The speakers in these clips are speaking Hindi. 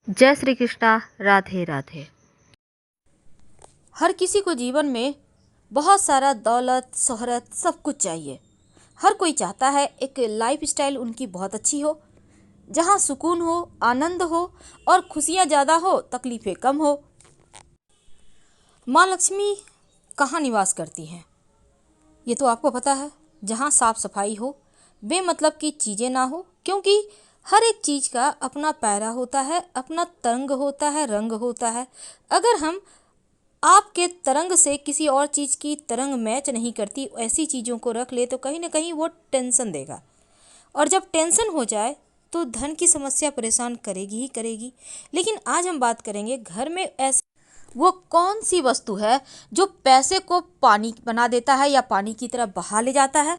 जय श्री कृष्णा। राधे राधे। हर किसी को जीवन में बहुत सारा दौलत शोहरत सब कुछ चाहिए। हर कोई चाहता है एक लाइफ स्टाइल उनकी बहुत अच्छी हो, जहाँ सुकून हो, आनंद हो और खुशियाँ ज़्यादा हो, तकलीफ़ें कम हो। माँ लक्ष्मी कहाँ निवास करती हैं ये तो आपको पता है, जहाँ साफ सफाई हो, बेमतलब की चीज़ें ना हो, क्योंकि हर एक चीज़ का अपना पैरा होता है, अपना तरंग होता है, रंग होता है। अगर हम आपके तरंग से किसी और चीज़ की तरंग मैच नहीं करती, ऐसी चीज़ों को रख ले तो कहीं ना कहीं वो टेंशन देगा, और जब टेंशन हो जाए तो धन की समस्या परेशान करेगी ही करेगी। लेकिन आज हम बात करेंगे घर में ऐसी वो कौन सी वस्तु है जो पैसे को पानी बना देता है या पानी की तरह बहा ले जाता है।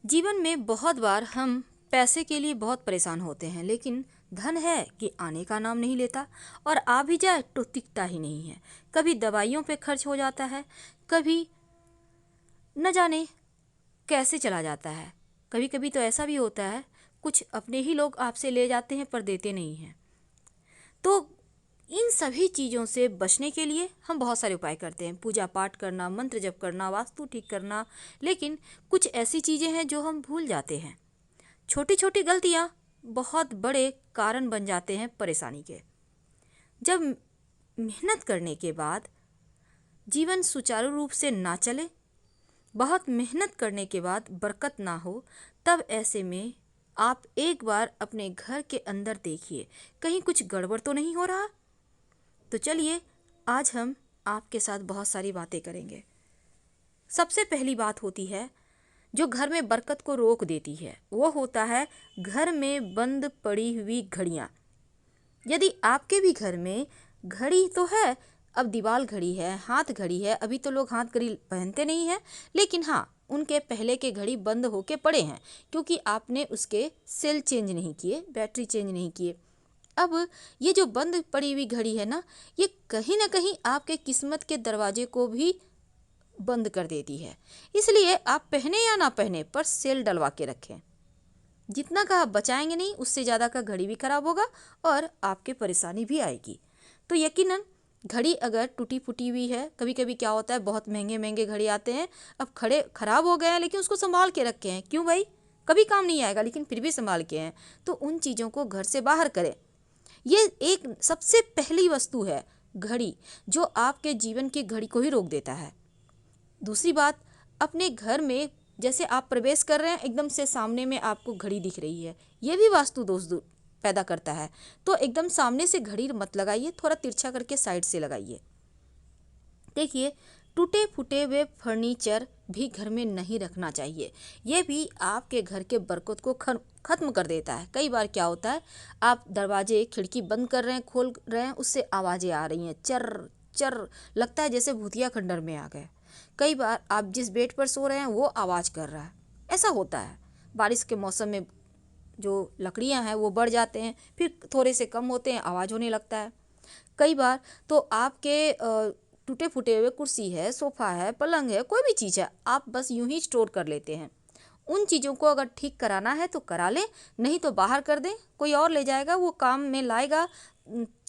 जीवन में बहुत बार हम पैसे के लिए बहुत परेशान होते हैं, लेकिन धन है कि आने का नाम नहीं लेता, और आ भी जाए तो टिकता ही नहीं है। कभी दवाइयों पे खर्च हो जाता है, कभी न जाने कैसे चला जाता है। कभी कभी तो ऐसा भी होता है कुछ अपने ही लोग आपसे ले जाते हैं पर देते नहीं हैं। तो इन सभी चीज़ों से बचने के लिए हम बहुत सारे उपाय करते हैं, पूजा पाठ करना, मंत्र जप करना, वास्तु ठीक करना। लेकिन कुछ ऐसी चीज़ें हैं जो हम भूल जाते हैं। छोटी छोटी गलतियाँ बहुत बड़े कारण बन जाते हैं परेशानी के। जब मेहनत करने के बाद जीवन सुचारू रूप से ना चले, बहुत मेहनत करने के बाद बरकत ना हो, तब ऐसे में आप एक बार अपने घर के अंदर देखिए, कहीं कुछ गड़बड़ तो नहीं हो रहा। तो चलिए आज हम आपके साथ बहुत सारी बातें करेंगे। सबसे पहली बात होती है जो घर में बरकत को रोक देती है, वो होता है घर में बंद पड़ी हुई घड़ियाँ। यदि आपके भी घर में घड़ी तो है, अब दीवार घड़ी है, हाथ घड़ी है, अभी तो लोग हाथ घड़ी पहनते नहीं हैं, लेकिन हाँ उनके पहले के घड़ी बंद होके पड़े हैं क्योंकि आपने उसके सेल चेंज नहीं किए, बैटरी चेंज नहीं किए। अब ये जो बंद पड़ी हुई घड़ी है ना, ये कहीं ना कहीं आपके किस्मत के दरवाजे को भी बंद कर देती है। इसलिए आप पहने या ना पहने पर सेल डलवा के रखें। जितना का आप बचाएंगे नहीं, उससे ज़्यादा का घड़ी भी खराब होगा और आपके परेशानी भी आएगी। तो यकीनन घड़ी अगर टूटी फूटी हुई है, कभी कभी क्या होता है बहुत महंगे महंगे घड़ी आते हैं, अब खड़े खराब हो गए हैं लेकिन उसको संभाल के रखे हैं, क्यों भाई, कभी काम नहीं आएगा लेकिन फिर भी संभाल के हैं, तो उन चीज़ों को घर से बाहर करें। ये एक सबसे पहली वस्तु है घड़ी, जो आपके जीवन की घड़ी को ही रोक देता है। दूसरी बात, अपने घर में जैसे आप प्रवेश कर रहे हैं, एकदम से सामने में आपको घड़ी दिख रही है, ये भी वास्तु दोष पैदा करता है। तो एकदम सामने से घड़ी मत लगाइए, थोड़ा तिरछा करके साइड से लगाइए। देखिए, टूटे फूटे हुए फर्नीचर भी घर में नहीं रखना चाहिए, ये भी आपके घर के बरकत को खत्म कर देता है। कई बार क्या होता है, आप दरवाजे खिड़की बंद कर रहे हैं, खोल रहे हैं, उससे आवाज़ें आ रही हैं, चर चर, लगता है जैसे भूतिया खंडर में आ गए। कई बार आप जिस बेड पर सो रहे हैं वो आवाज़ कर रहा है, ऐसा होता है। बारिश के मौसम में जो लकड़ियां हैं वो बढ़ जाते हैं, फिर थोड़े से कम होते हैं, आवाज़ होने लगता है। कई बार तो आपके टूटे फूटे हुए कुर्सी है, सोफ़ा है, पलंग है, कोई भी चीज़ है, आप बस यूं ही स्टोर कर लेते हैं। उन चीज़ों को अगर ठीक कराना है तो करा लें, नहीं तो बाहर कर दें, कोई और ले जाएगा, वो काम में लाएगा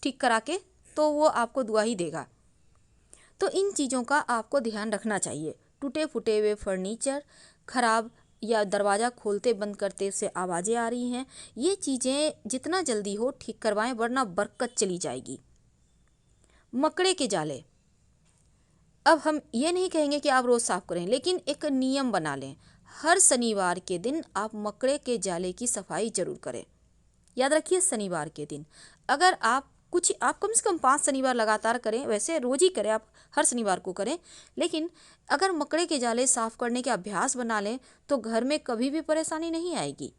ठीक करा के, तो वो आपको दुआ ही देगा। तो इन चीज़ों का आपको ध्यान रखना चाहिए। टूटे फूटे हुए फर्नीचर, खराब या दरवाज़ा खोलते बंद करते से आवाज़ें आ रही हैं, ये चीज़ें जितना जल्दी हो ठीक करवाएं, वरना बरकत चली जाएगी। मकड़े के जाले, अब हम ये नहीं कहेंगे कि आप रोज़ साफ करें, लेकिन एक नियम बना लें, हर शनिवार के दिन आप मकड़े के जाले की सफाई जरूर करें। याद रखिए, शनिवार के दिन अगर आप कम से कम 5 शनिवार लगातार करें, वैसे रोज ही करें, आप हर शनिवार को करें, लेकिन अगर मकड़े के जाले साफ करने के अभ्यास बना लें तो घर में कभी भी परेशानी नहीं आएगी।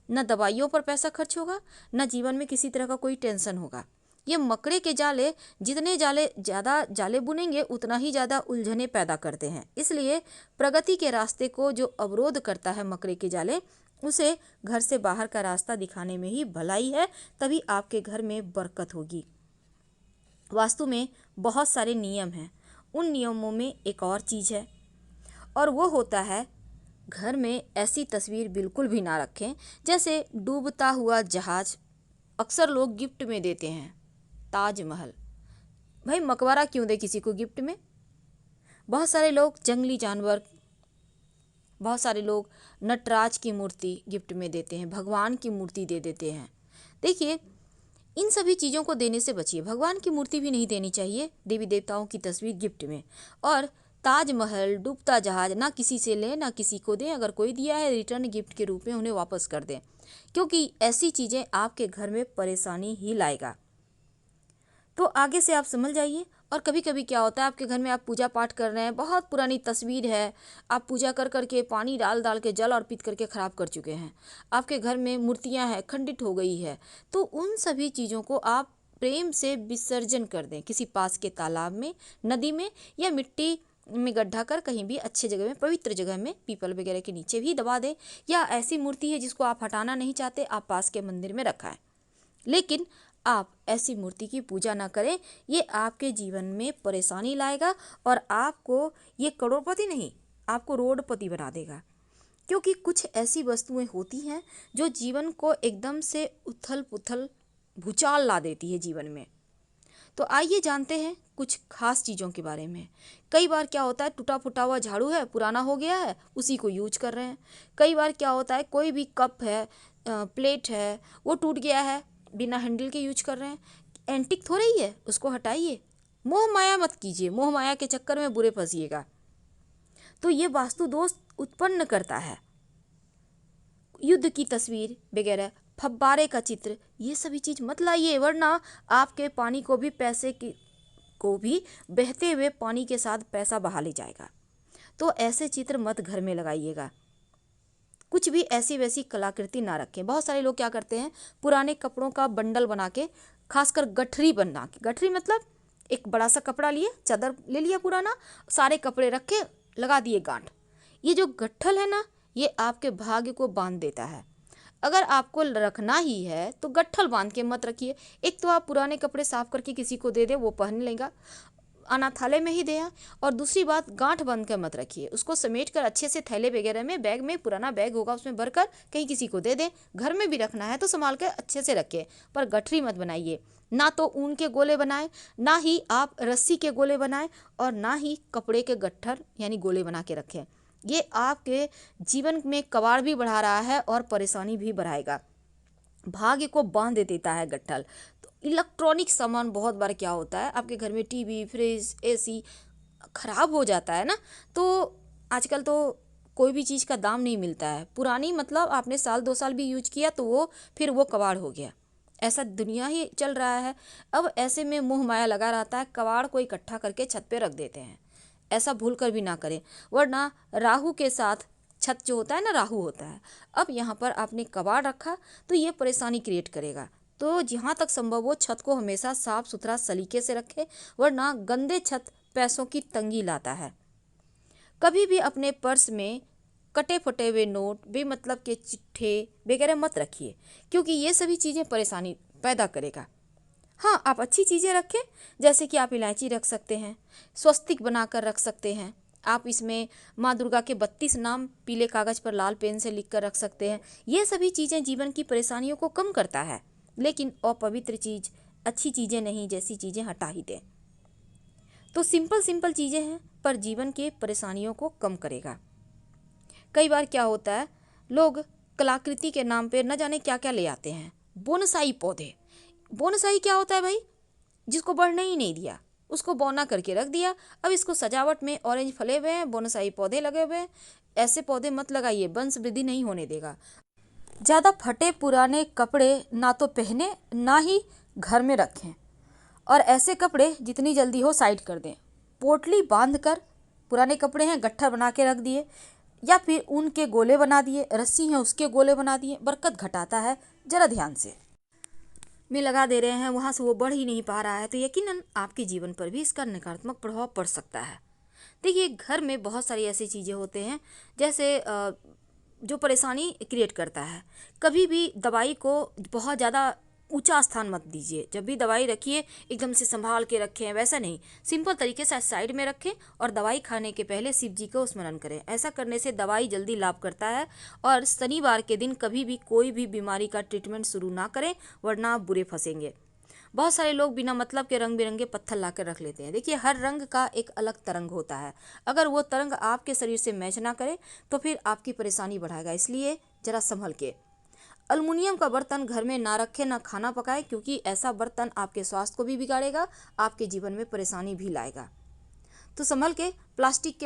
न दवाइयों पर पैसा खर्च होगा, न जीवन में किसी तरह का कोई टेंशन होगा। ये मकड़े के जाले, जितने ज़्यादा जाले बुनेंगे उतना ही ज़्यादा उलझने पैदा करते हैं। इसलिए प्रगति के रास्ते को जो अवरोध करता है मकड़े के जाले, उसे घर से बाहर का रास्ता दिखाने में ही भलाई है, तभी आपके घर में बरकत होगी। वास्तु में बहुत सारे नियम हैं, उन नियमों में एक और चीज़ है, और वो होता है घर में ऐसी तस्वीर बिल्कुल भी ना रखें जैसे डूबता हुआ जहाज, अक्सर लोग गिफ्ट में देते हैं ताजमहल। भाई मकबरा क्यों दे किसी को गिफ्ट में? बहुत सारे लोग जंगली जानवर, बहुत सारे लोग नटराज की मूर्ति गिफ्ट में देते हैं, भगवान की मूर्ति दे देते हैं। देखिए, इन सभी चीज़ों को देने से बचिए। भगवान की मूर्ति भी नहीं देनी चाहिए, देवी देवताओं की तस्वीर गिफ्ट में। और ताजमहल, डूबता जहाज ना किसी से लें ना किसी को दें। अगर कोई दिया है रिटर्न गिफ्ट के रूप में उन्हें वापस कर दें, क्योंकि ऐसी चीज़ें आपके घर में परेशानी ही लाएगा। तो आगे से आप समझ जाइए। और कभी कभी क्या होता है, आपके घर में आप पूजा पाठ कर रहे हैं, बहुत पुरानी तस्वीर है, आप पूजा कर करके पानी डाल डाल के जल अर्पित करके ख़राब कर चुके हैं, आपके घर में मूर्तियां हैं खंडित हो गई है, तो उन सभी चीज़ों को आप प्रेम से विसर्जन कर दें किसी पास के तालाब में, नदी में, या मिट्टी में गड्ढा कर कहीं भी अच्छे जगह में, पवित्र जगह में, पीपल वगैरह के नीचे भी दबा दें। या ऐसी मूर्ति है जिसको आप हटाना नहीं चाहते, आप पास के मंदिर में रखाएं, लेकिन आप ऐसी मूर्ति की पूजा ना करें। ये आपके जीवन में परेशानी लाएगा और आपको ये करोड़पति नहीं, आपको रोडपति बना देगा। क्योंकि कुछ ऐसी वस्तुएं होती हैं जो जीवन को एकदम से उथल पुथल भूचाल ला देती है जीवन में। तो आइए जानते हैं कुछ खास चीज़ों के बारे में। कई बार क्या होता है, टूटा फूटा हुआ झाड़ू है, पुराना हो गया है, उसी को यूज कर रहे हैं। कई बार क्या होता है, कोई भी कप है, प्लेट है, वो टूट गया है, बिना हैंडल के यूज कर रहे हैं। एंटिक थोड़ा ही है, उसको हटाइए। मोह माया मत कीजिए, मोह माया के चक्कर में बुरे फंसिएगा। तो ये वास्तु दोष उत्पन्न करता है। युद्ध की तस्वीर वगैरह, फब्बारे का चित्र, ये सभी चीज़ मत लाइए, वरना आपके पानी को भी को भी बहते हुए पानी के साथ पैसा बहा ले जाएगा। तो ऐसे चित्र मत घर में लगाइएगा। कुछ भी ऐसी वैसी कलाकृति ना रखें। बहुत सारे लोग क्या करते हैं, पुराने कपड़ों का बंडल बना के, खासकर गठरी बना के, गठरी मतलब एक बड़ा सा कपड़ा लिए, चादर ले लिया पुराना, सारे कपड़े रखे, लगा दिए गांठ। ये जो गट्ठल है ना, ये आपके भाग्य को बांध देता है। अगर आपको रखना ही है तो गट्ठल बांध के मत रखिए। एक तो आप पुराने कपड़े साफ करके किसी को दे दे, वो पहन लेगा, अनाथालय में ही दे। और दूसरी बात, गांठ बंद कर मत रखिए, उसको समेट कर अच्छे से थैले वगैरह में, बैग में, पुराना बैग होगा उसमें भरकर कहीं किसी को दे दें। घर में भी रखना है तो संभाल कर अच्छे से रखें, पर गठरी मत बनाइए। ना तो ऊन के गोले बनाएं, ना ही आप रस्सी के गोले बनाएं, और ना ही कपड़े के गट्ठर यानी गोले बना के रखें। ये आपके जीवन में कबाड़ भी बढ़ा रहा है और परेशानी भी बढ़ाएगा, भाग्य को बांध देता है गट्ठल। तो इलेक्ट्रॉनिक सामान बहुत बार क्या होता है, आपके घर में टीवी, फ्रिज, एसी खराब हो जाता है ना, तो आजकल तो कोई भी चीज़ का दाम नहीं मिलता है। पुरानी मतलब आपने साल 2 साल भी यूज किया तो वो फिर वो कबाड़ हो गया। ऐसा दुनिया ही चल रहा है। अब ऐसे में मोह माया लगा रहता है, कबाड़ को इकट्ठा करके छत पे रख देते हैं। ऐसा भूल कर भी ना करें, वरना राहु के साथ छत जो होता है ना, राहु होता है। अब यहाँ पर आपने कबाड़ रखा तो ये परेशानी क्रिएट करेगा। तो जहाँ तक संभव हो छत को हमेशा साफ सुथरा सलीके से रखें, वरना गंदे छत पैसों की तंगी लाता है। कभी भी अपने पर्स में कटे फटे हुए नोट, बेमतलब के चिट्ठे वगैरह मत रखिए, क्योंकि ये सभी चीज़ें परेशानी पैदा करेगा। हाँ, आप अच्छी चीज़ें रखें, जैसे कि आप इलायची रख सकते हैं, स्वस्तिक बनाकर रख सकते हैं, आप इसमें माँ दुर्गा के 32 नाम पीले कागज़ पर लाल पेन से लिख कर रख सकते हैं। ये सभी चीज़ें जीवन की परेशानियों को कम करता है। लेकिन अपवित्र चीज़, अच्छी चीज़ें नहीं, जैसी चीज़ें हटा ही दें। तो सिंपल सिंपल चीज़ें हैं, पर जीवन के परेशानियों को कम करेगा। कई बार क्या होता है, लोग कलाकृति के नाम पे न जाने क्या क्या ले आते हैं। बोनसाई पौधे, बोनसाई क्या होता है भाई, जिसको बढ़ने ही नहीं दिया उसको बौना करके रख दिया। अब इसको सजावट में ऑरेंज फले हुए हैं, बोनसाई पौधे लगे हुए हैं। ऐसे पौधे मत लगाइए, वंश वृद्धि नहीं होने देगा। ज़्यादा फटे पुराने कपड़े ना तो पहने ना ही घर में रखें, और ऐसे कपड़े जितनी जल्दी हो साइड कर दें। पोटली बांध कर, पुराने कपड़े हैं गट्ठर बना के रख दिए, या फिर ऊन के गोले बना दिए, रस्सी हैं उसके गोले बना दिए, बरकत घटाता है। जरा ध्यान से में लगा दे रहे हैं, वहाँ से वो बढ़ ही नहीं पा रहा है, तो यकीनन आपके जीवन पर भी इसका नकारात्मक प्रभाव पड़ सकता है। देखिए, घर में बहुत सारी ऐसी चीज़ें होते हैं जैसे जो परेशानी क्रिएट करता है। कभी भी दवाई को बहुत ज़्यादा ऊंचा स्थान मत दीजिए। जब भी दवाई रखिए एकदम से संभाल के रखें, वैसा नहीं, सिंपल तरीके से साइड में रखें और दवाई खाने के पहले शिव जी को स्मरण करें। ऐसा करने से दवाई जल्दी लाभ करता है। और शनिवार के दिन कभी भी कोई भी बीमारी का ट्रीटमेंट शुरू ना करें, वरना आप बुरे फंसेंगे। बहुत सारे लोग बिना मतलब के रंग बिरंगे पत्थर ला कर रख लेते हैं। देखिए, हर रंग का एक अलग तरंग होता है। अगर वो तरंग आपके शरीर से मैच ना करे तो फिर आपकी परेशानी बढ़ाएगा। इसलिए जरा संभल के। अल्मुनियम का बर्तन घर में ना रखें, ना खाना पकाएं, क्योंकि ऐसा बर्तन आपके स्वास्थ्य को भी बिगाड़ेगा, आपके जीवन में परेशानी भी लाएगा। तो संभल के प्लास्टिक के